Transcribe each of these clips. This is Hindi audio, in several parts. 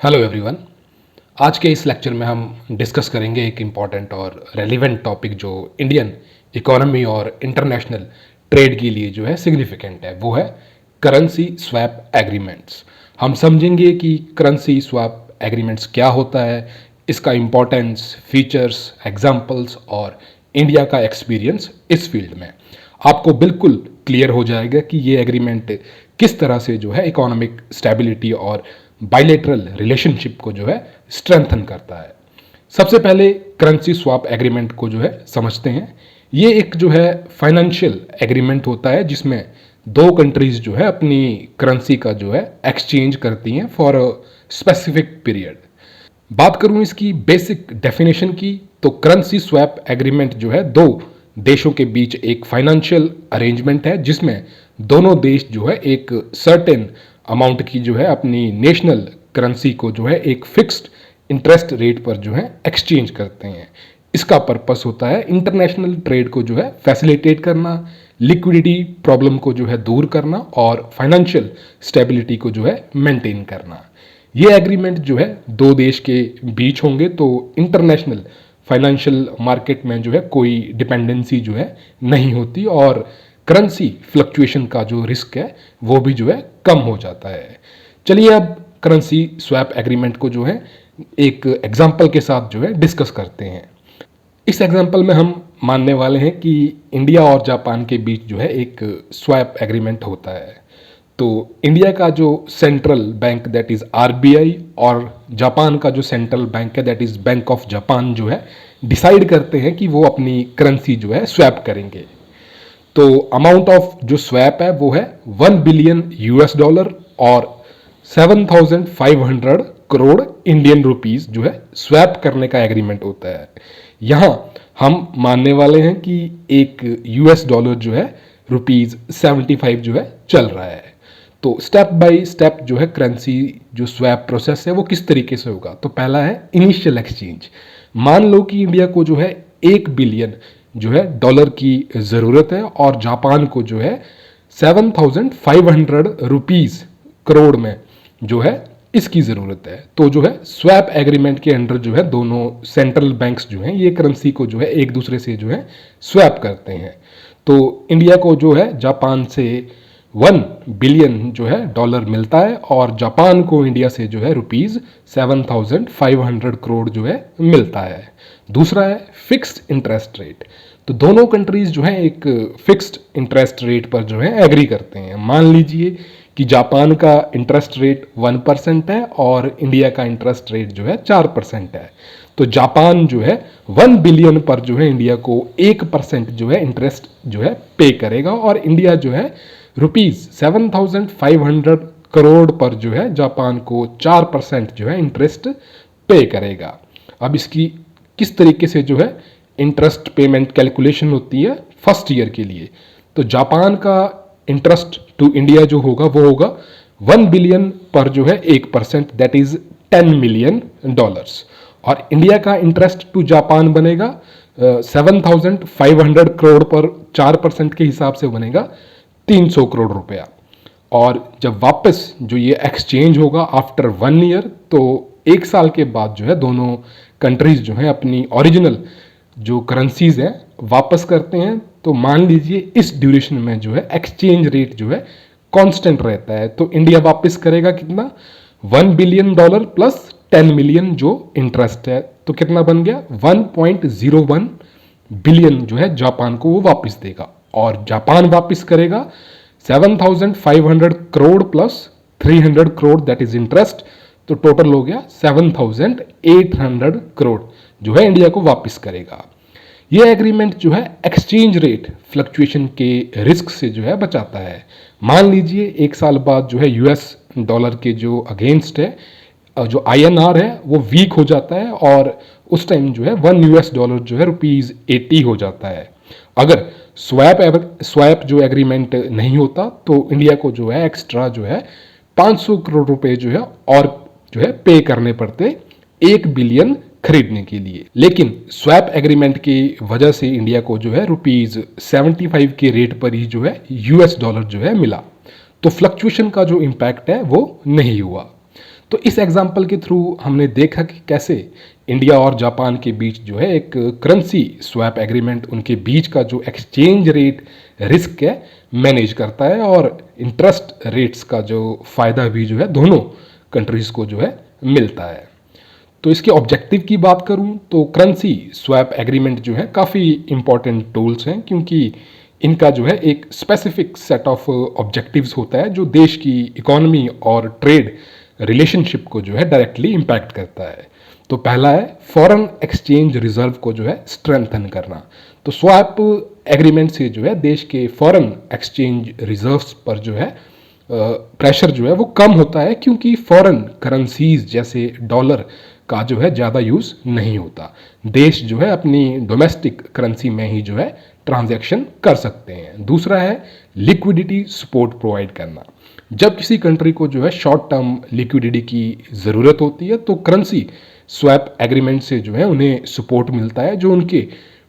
Hello everyone. आज के इस लेक्चर में हम डिस्कस करेंगे एक इम्पॉर्टेंट और रेलिवेंट टॉपिक जो इंडियन इकोनॉमी और इंटरनेशनल ट्रेड के लिए जो है सिग्निफिकेंट है, वो है करेंसी स्वैप एग्रीमेंट्स। हम समझेंगे कि करेंसी स्वैप एग्रीमेंट्स क्या होता है, इसका इम्पोर्टेंस, फीचर्स, एग्जाम्पल्स और इंडिया का एक्सपीरियंस इस फील्ड में। आपको बिल्कुल क्लियर हो जाएगा कि ये एग्रीमेंट किस तरह से जो है इकोनॉमिक स्टेबिलिटी और बायलैटरल रिलेशनशिप को जो है स्ट्रेंथन करता है। सबसे पहले करेंसी स्वैप एग्रीमेंट को जो है समझते हैं। ये एक जो है फाइनेंशियल एग्रीमेंट होता है जिसमें दो कंट्रीज जो है अपनी करेंसी का जो है एक्सचेंज करती हैं फॉर अ स्पेसिफिक पीरियड। बात करूं इसकी बेसिक डेफिनेशन की, तो करेंसी स्वैप एग्रीमेंट जो है दो देशों के बीच एक फाइनेंशियल अरेंजमेंट है जिसमें दोनों देश जो है एक सर्टेन अमाउंट की जो है अपनी नेशनल करेंसी को जो है एक फिक्स्ड इंटरेस्ट रेट पर जो है एक्सचेंज करते हैं। इसका पर्पस होता है इंटरनेशनल ट्रेड को जो है फैसिलिटेट करना, लिक्विडिटी प्रॉब्लम को जो है दूर करना और फाइनेंशियल स्टेबिलिटी को जो है मेंटेन करना। ये एग्रीमेंट जो है दो देश के बीच होंगे तो इंटरनेशनल फाइनेंशियल मार्केट में जो है कोई डिपेंडेंसी जो है नहीं होती और करेंसी फ्लक्चुएशन का जो रिस्क है वो भी जो है कम हो जाता है। चलिए अब करेंसी स्वैप एग्रीमेंट को जो है एक एग्जांपल के साथ जो है डिस्कस करते हैं। इस एग्जांपल में हम मानने वाले हैं कि इंडिया और जापान के बीच जो है एक स्वैप एग्रीमेंट होता है। तो इंडिया का जो central bank that is RBI और जापान का जो सेंट्रल बैंक है that is bank of Japan जो है डिसाइड करते हैं कि वो अपनी करेंसी जो है स्वैप करेंगे। तो अमाउंट ऑफ जो स्वैप है वो है 1 बिलियन यूएस डॉलर और 7,500 करोड़ इंडियन रुपीस जो है स्वैप करने का एग्रीमेंट होता है। यहाँ हम मानने वाले हैं कि एक यूएस डॉलर जो है ₹75 जो है चल रहा है। तो स्टेप बाय स्टेप जो है करेंसी जो स्वैप प्रोसेस है वो किस तरीके से होगा। तो पहला है इनिशियल एक्सचेंज। मान लो कि इंडिया को जो है 1 बिलियन जो है डॉलर की ज़रूरत है और जापान को जो है 7,500 रुपीज़ करोड़ में जो है इसकी ज़रूरत है। तो जो है स्वैप एग्रीमेंट के अंडर जो है दोनों सेंट्रल बैंक्स जो हैं ये करेंसी को जो है एक दूसरे से जो है स्वैप करते हैं। तो इंडिया को जो है जापान से 1 बिलियन जो है डॉलर मिलता है और जापान को इंडिया से जो है ₹7,500 करोड़ जो है मिलता है। दूसरा है फिक्स्ड इंटरेस्ट रेट। तो दोनों कंट्रीज जो है एक फिक्स्ड इंटरेस्ट रेट पर जो है एग्री करते हैं। मान लीजिए कि जापान का इंटरेस्ट रेट 1% है और इंडिया का इंटरेस्ट रेट जो है 4% है। तो जापान जो है 1 बिलियन पर जो है इंडिया को 1% जो है इंटरेस्ट जो है पे करेगा और इंडिया जो है ₹7,500 करोड़ पर जो है जापान को 4% जो है इंटरेस्ट पे करेगा। अब इसकी किस तरीके से जो है इंटरेस्ट पेमेंट कैलकुलेशन होती है फर्स्ट ईयर के लिए। तो जापान का इंटरेस्ट टू इंडिया जो होगा वो होगा 1 बिलियन पर जो है 1% दैट इज $10 मिलियन और इंडिया का इंटरेस्ट टू जापान बनेगा 7,500 करोड़ पर 4% के हिसाब से बनेगा 300 करोड़ रुपया। और जब वापस जो ये एक्सचेंज होगा आफ्टर 1 ईयर, तो 1 साल के बाद जो है दोनों कंट्रीज जो है अपनी ओरिजिनल जो करेंसीज हैं वापस करते हैं। तो मान लीजिए इस ड्यूरेशन में जो है एक्सचेंज रेट जो है कांस्टेंट रहता है। तो इंडिया वापस करेगा कितना, $1 बिलियन प्लस 10 मिलियन जो इंटरेस्ट है। तो कितना बन गया, 1.01 बिलियन जो है जापान को वो वापस देगा और जापान वापस करेगा 7,500 crore plus 300 crore that is interest. तो टोटल हो गया 7,800 करोड़ जो है इंडिया को वापस करेगा। ये एग्रीमेंट जो है एक्सचेंज रेट फ्लक्चुएशन के रिस्क से जो है बचाता है। मान लीजिए 1 साल बाद जो है यूएस डॉलर के जो अगेंस्ट है जो आईएनआर है वो वीक हो जाता है और उस टाइम जो है $1 जो है ₹80 हो जाता है। अगर स्वैप जो एग्रीमेंट नहीं होता तो इंडिया को जो है एक्स्ट्रा जो है 500 करोड़ रुपए जो है और जो है पे करने पड़ते 1 बिलियन खरीदने के लिए। लेकिन स्वैप एग्रीमेंट की वजह से इंडिया को जो है ₹75 के रेट पर ही जो है यूएस डॉलर जो है मिला। तो फ्लक्चुएशन का जो इम्पैक्ट है वो नहीं हुआ। तो इस एग्जाम्पल के थ्रू हमने देखा कि कैसे इंडिया और जापान के बीच जो है एक करेंसी स्वैप एग्रीमेंट उनके बीच का जो एक्सचेंज रेट रिस्क है मैनेज करता है, और इंटरेस्ट रेट्स का जो फ़ायदा भी जो है दोनों कंट्रीज़ को जो है मिलता है। तो इसके ऑब्जेक्टिव की बात करूं तो करेंसी स्वैप एग्रीमेंट जो है काफ़ी इंपॉर्टेंट टूल्स हैं, क्योंकि इनका जो है एक स्पेसिफिक सेट ऑफ ऑब्जेक्टिव्स होता है जो देश की इकोनॉमी और ट्रेड रिलेशनशिप को जो है डायरेक्टली इम्पैक्ट करता है। तो पहला है फॉरेन एक्सचेंज रिजर्व को जो है स्ट्रेंथन करना। तो स्वैप एग्रीमेंट से जो है देश के फॉरेन एक्सचेंज रिजर्व्स पर जो है प्रेशर जो है वो कम होता है, क्योंकि फॉरेन करेंसीज जैसे डॉलर का जो है ज़्यादा यूज़ नहीं होता। देश जो है अपनी डोमेस्टिक करेंसी में ही जो है ट्रांजैक्शन कर सकते हैं। दूसरा है लिक्विडिटी सपोर्ट प्रोवाइड करना। जब किसी कंट्री को जो है शॉर्ट टर्म लिक्विडिटी की ज़रूरत होती है तो करेंसी स्वैप एग्रीमेंट से जो है उन्हें सपोर्ट मिलता है, जो उनके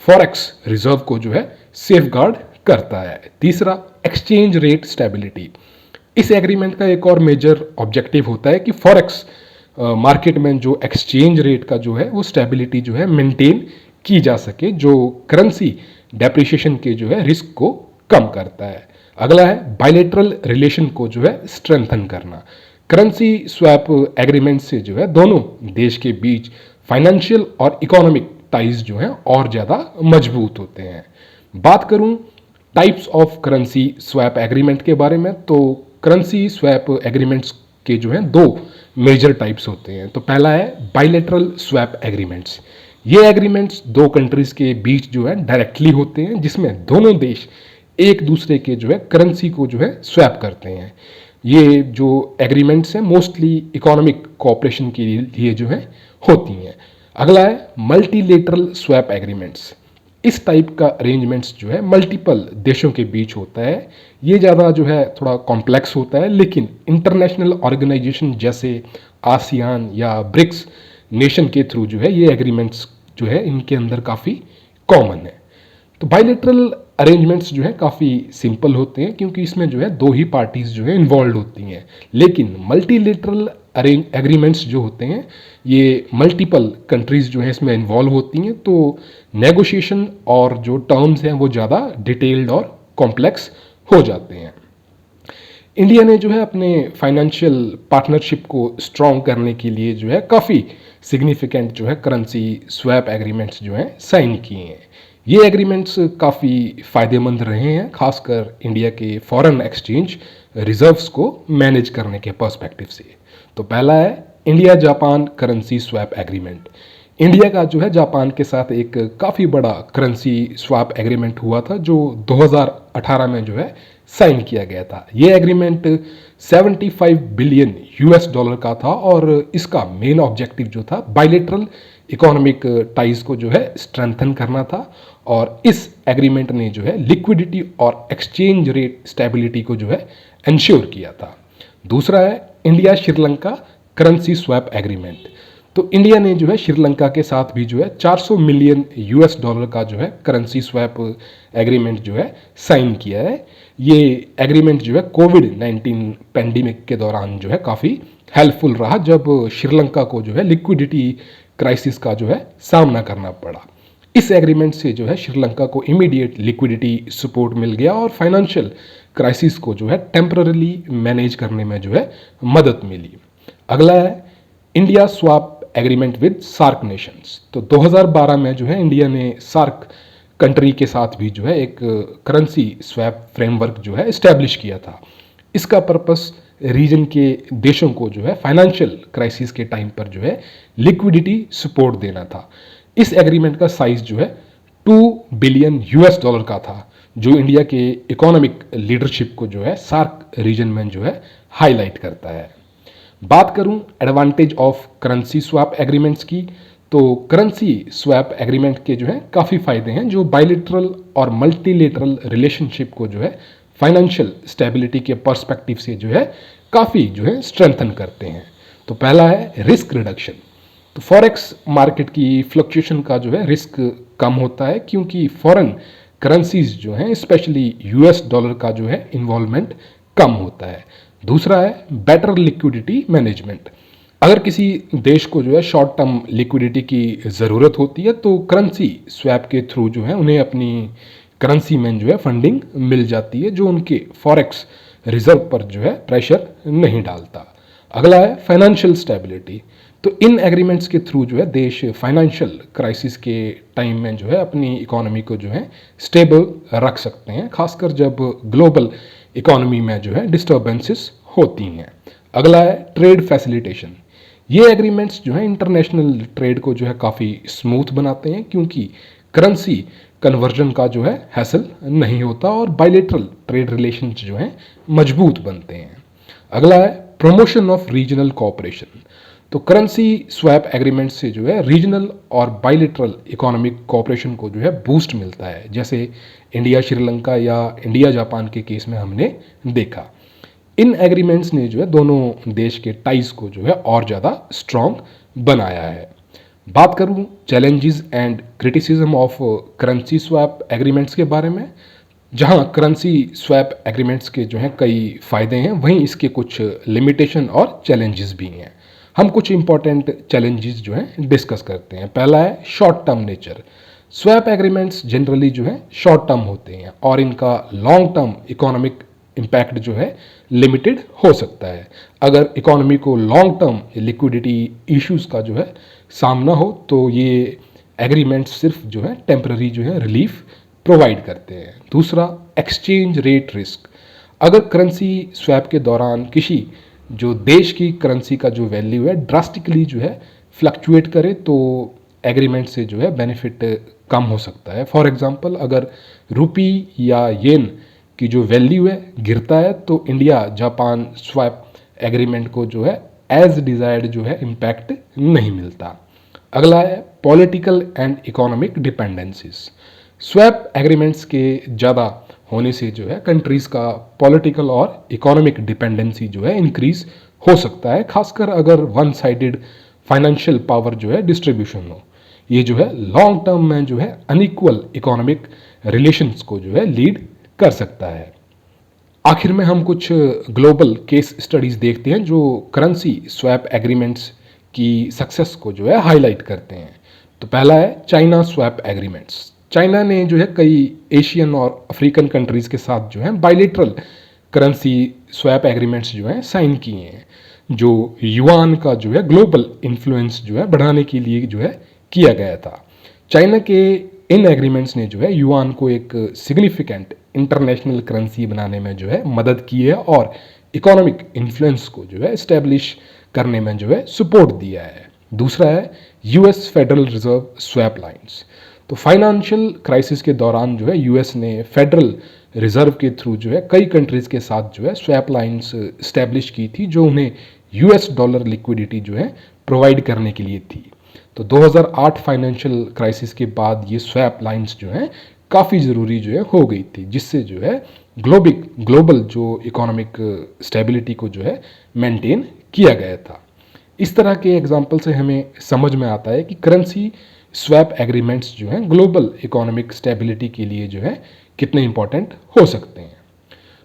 फॉरेक्स रिजर्व को जो है सेफ गार्ड करता है। तीसरा एक्सचेंज रेट स्टेबिलिटी। इस एग्रीमेंट का एक और मेजर ऑब्जेक्टिव होता है कि फॉरेक्स मार्केट में जो एक्सचेंज रेट का जो है वो स्टेबिलिटी जो है मेंटेन की जा सके, जो करेंसी डेप्रिसिएशन के जो है रिस्क को कम करता है। अगला है बायलैटरल रिलेशन को जो है स्ट्रेंथन करना। करेंसी स्वैप एग्रीमेंट से जो है दोनों देश के बीच फाइनेंशियल और इकोनॉमिक टाइज जो हैं और ज़्यादा मजबूत होते हैं। बात करूं types of currency swap agreement के बारे में, तो करेंसी स्वैप एग्रीमेंट्स के जो हैं दो मेजर टाइप्स होते हैं। तो पहला है बायलैटरल स्वैप एग्रीमेंट्स। ये एग्रीमेंट्स दो कंट्रीज के बीच जो है डायरेक्टली होते हैं, जिसमें दोनों देश एक दूसरे के जो है करेंसी को जो है स्वैप करते हैं। ये जो एग्रीमेंट्स हैं मोस्टली इकोनॉमिक कोऑपरेशन के लिए जो है होती हैं। अगला है मल्टीलेटरल स्वैप एग्रीमेंट्स। इस टाइप का अरेंजमेंट्स जो है मल्टीपल देशों के बीच होता है। ये ज़्यादा जो है थोड़ा कॉम्प्लेक्स होता है, लेकिन इंटरनेशनल ऑर्गेनाइजेशन जैसे आसियान या ब्रिक्स नेशन के थ्रू जो है ये एग्रीमेंट्स जो है इनके अंदर काफ़ी कॉमन है। तो बायलैटरल अरेंजमेंट्स जो है काफ़ी सिंपल होते हैं, क्योंकि इसमें जो है दो ही पार्टीज जो है इन्वॉल्व होती हैं। लेकिन मल्टीलेटरल एग्रीमेंट्स जो होते हैं ये मल्टीपल कंट्रीज जो है इसमें इन्वॉल्व होती हैं, तो नेगोशिएशन और जो टर्म्स हैं वो ज़्यादा डिटेल्ड और कॉम्प्लेक्स हो जाते हैं। इंडिया ने जो है अपने फाइनेंशियल पार्टनरशिप को स्ट्रॉन्ग करने के लिए जो है काफ़ी सिग्निफिकेंट जो है करेंसी स्वैप एग्रीमेंट्स जो हैं साइन किए हैं। ये एग्रीमेंट्स काफ़ी फ़ायदेमंद रहे हैं, खासकर इंडिया के फॉरेन एक्सचेंज रिजर्व्स को मैनेज करने के पर्सपेक्टिव से। तो पहला है India Japan currency swap agreement. India का जो है जापान के साथ एक काफ़ी बड़ा करेंसी स्वैप एग्रीमेंट हुआ था, जो 2018 में जो है साइन किया गया था। ये एग्रीमेंट 75 बिलियन यूएस डॉलर का था, और इसका मेन ऑब्जेक्टिव जो था बायलैटरल इकोनॉमिक टाइज को जो है स्ट्रेंथन करना था, और इस एग्रीमेंट ने जो है लिक्विडिटी और एक्सचेंज रेट स्टेबिलिटी को जो है इंश्योर किया था। दूसरा है India Sri Lanka currency swap agreement. तो इंडिया ने जो है श्रीलंका के साथ भी जो है 400 मिलियन यूएस डॉलर का जो है करेंसी स्वैप एग्रीमेंट जो है साइन किया है। ये एग्रीमेंट जो है कोविड-19 पैंडेमिक के दौरान जो है काफ़ी हेल्पफुल रहा, जब श्रीलंका को जो है लिक्विडिटी क्राइसिस का जो है सामना करना पड़ा। इस एग्रीमेंट से जो है श्रीलंका को इमीडिएट लिक्विडिटी सपोर्ट मिल गया, और फाइनेंशियल क्राइसिस को जो है टेम्पररी मैनेज करने में जो है मदद मिली। अगला है India swap agreement with SAARC nations. तो 2012 में जो है इंडिया ने सार्क कंट्री के साथ भी जो है एक करेंसी स्वैप फ्रेमवर्क जो है इस्टेब्लिश किया था। इसका पर्पस रीजन के देशों को जो है फाइनेंशियल क्राइसिस के टाइम पर जो है लिक्विडिटी सपोर्ट देना था। इस एग्रीमेंट का साइज जो है 2 बिलियन यूएस डॉलर का था, जो इंडिया के इकोनॉमिक लीडरशिप को जो है सार्क रीजन में जो है हाईलाइट करता है। बात करूं advantage of currency swap agreements की, तो करेंसी स्वैप एग्रीमेंट के जो है काफ़ी फ़ायदे हैं, जो बायलैटरल और मल्टीलेटरल रिलेशनशिप को जो है फाइनेंशियल स्टेबिलिटी के पर्सपेक्टिव से जो है काफ़ी जो है स्ट्रेंथन करते हैं। तो पहला है रिस्क रिडक्शन। तो फॉरेक्स मार्केट की फ्लक्चुएशन का जो है रिस्क कम होता है, क्योंकि फॉरेन करेंसीज जो हैं स्पेशली यूएस डॉलर का जो है इन्वॉल्वमेंट कम होता है। दूसरा है बेटर लिक्विडिटी मैनेजमेंट। अगर किसी देश को जो है शॉर्ट टर्म लिक्विडिटी की ज़रूरत होती है तो करेंसी स्वैप के थ्रू जो है उन्हें अपनी करेंसी में जो है फंडिंग मिल जाती है, जो उनके फॉरेक्स रिजर्व पर जो है प्रेशर नहीं डालता। अगला है फाइनेंशियल स्टेबिलिटी। तो इन एग्रीमेंट्स के थ्रू जो है देश फाइनेंशियल क्राइसिस के टाइम में जो है अपनी इकोनॉमी को जो है स्टेबल रख सकते हैं, खासकर जब ग्लोबल इकोनॉमी में जो है डिस्टर्बेंसेस होती हैं। अगला है ट्रेड फैसिलिटेशन। ये एग्रीमेंट्स जो है इंटरनेशनल ट्रेड को जो है काफ़ी स्मूथ बनाते हैं, क्योंकि करेंसी कन्वर्जन का जो है हैसल नहीं होता और बायलेटरल ट्रेड रिलेशन जो है मजबूत बनते हैं। अगला है प्रमोशन ऑफ रीजनल कोऑपरेशन। तो करेंसी स्वैप एग्रीमेंट से जो है रीजनल और बायलेटरल इकोनॉमिक कोऑपरेशन को जो है बूस्ट मिलता है, जैसे इंडिया श्रीलंका या इंडिया जापान के केस में हमने देखा। इन एग्रीमेंट्स ने जो है दोनों देश के टाइज को जो है और ज़्यादा स्ट्रॉन्ग बनाया है। बात करूं challenges and criticism of currency swap agreements के बारे में, जहां करेंसी स्वैप एग्रीमेंट्स के जो हैं कई फ़ायदे हैं, वहीं इसके कुछ लिमिटेशन और चैलेंजेस भी हैं। हम कुछ इंपॉर्टेंट चैलेंजेस जो हैं डिस्कस करते हैं। पहला है short term nature. Swap agreements generally जो है शॉर्ट टर्म होते हैं और इनका लॉन्ग टर्म इकोनॉमिक इम्पैक्ट जो है लिमिटेड हो सकता है। अगर इकोनॉमी को लॉन्ग टर्म लिक्विडिटी इश्यूज का जो है सामना हो तो ये एग्रीमेंट सिर्फ जो है टेम्पररी जो है रिलीफ प्रोवाइड करते हैं। दूसरा, एक्सचेंज रेट रिस्क। अगर करेंसी स्वैप के दौरान किसी जो देश की करेंसी का जो वैल्यू है ड्रास्टिकली जो है फ्लक्चुएट करे तो एग्रीमेंट से जो है बेनिफिट कम हो सकता है। फॉर एग्जांपल, अगर रुपी या येन की जो वैल्यू है गिरता है तो इंडिया जापान स्वैप एग्रीमेंट को जो है एज डिजायर्ड जो है इम्पैक्ट नहीं मिलता। अगला है political and economic dependencies. Swap agreements के ज़्यादा होने से जो है कंट्रीज़ का पॉलिटिकल और इकोनॉमिक डिपेंडेंसी जो है इंक्रीज हो सकता है, खासकर अगर वन साइडेड फाइनेंशियल पावर जो है डिस्ट्रीब्यूशन हो। ये जो है लॉन्ग टर्म में जो है अनइक्वल इकोनॉमिक रिलेशंस को जो है लीड कर सकता है। आखिर में हम कुछ ग्लोबल केस स्टडीज़ देखते हैं जो करेंसी स्वैप एग्रीमेंट्स की सक्सेस को जो है हाईलाइट करते हैं। तो पहला है चाइना स्वैप एग्रीमेंट्स। चाइना ने जो है कई एशियन और अफ्रीकन कंट्रीज़ के साथ जो है बायलेटरल करेंसी स्वैप एग्रीमेंट्स जो है साइन किए हैं, जो युआन का जो है ग्लोबल इन्फ्लुएंस जो है बढ़ाने के लिए जो है किया गया था। चाइना के इन एग्रीमेंट्स ने जो है युआन को एक सिग्निफिकेंट इंटरनेशनल करेंसी बनाने में जो है मदद की है और इकोनॉमिक इन्फ्लुएंस को जो है इस्टेब्लिश करने में जो है सपोर्ट दिया है। दूसरा है US federal reserve swap lines. तो फाइनेंशियल क्राइसिस के दौरान जो है यूएस ने फेडरल रिजर्व के थ्रू जो है कई कंट्रीज़ के साथ जो है स्वैप लाइन्स इस्टेब्लिश की थी, जो उन्हें यूएस डॉलर लिक्विडिटी जो है प्रोवाइड करने के लिए थी। तो 2008 फाइनेंशियल क्राइसिस के बाद ये स्वैप लाइन्स जो हैं काफ़ी ज़रूरी जो है हो गई थी, जिससे जो है ग्लोबल जो इकोनॉमिक स्टेबिलिटी को जो है मेंटेन किया गया था। इस तरह के एग्जाम्पल से हमें समझ में आता है कि करेंसी स्वैप एग्रीमेंट्स जो हैं ग्लोबल इकोनॉमिक स्टेबिलिटी के लिए जो है कितने इंपॉर्टेंट हो सकते हैं।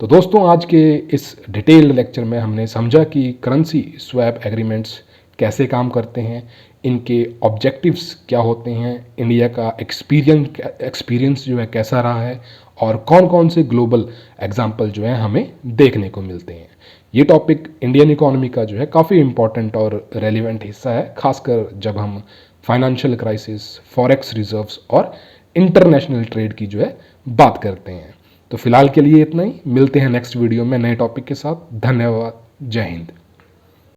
तो दोस्तों, आज के इस डिटेल्ड लेक्चर में हमने समझा कि करेंसी स्वैप एग्रीमेंट्स कैसे काम करते हैं, इनके ऑब्जेक्टिव्स क्या होते हैं, इंडिया का एक्सपीरियंस जो है कैसा रहा है और कौन कौन से ग्लोबल एग्जाम्पल जो है हमें देखने को मिलते हैं। ये टॉपिक इंडियन इकोनॉमी का जो है काफ़ी इंपॉर्टेंट और रेलिवेंट हिस्सा है, खासकर जब हम फाइनेंशियल क्राइसिस, फॉरेक्स रिजर्व्स और इंटरनेशनल ट्रेड की जो है बात करते हैं। तो फिलहाल के लिए इतना ही, मिलते हैं नेक्स्ट वीडियो में नए टॉपिक के साथ। धन्यवाद, जय हिंद।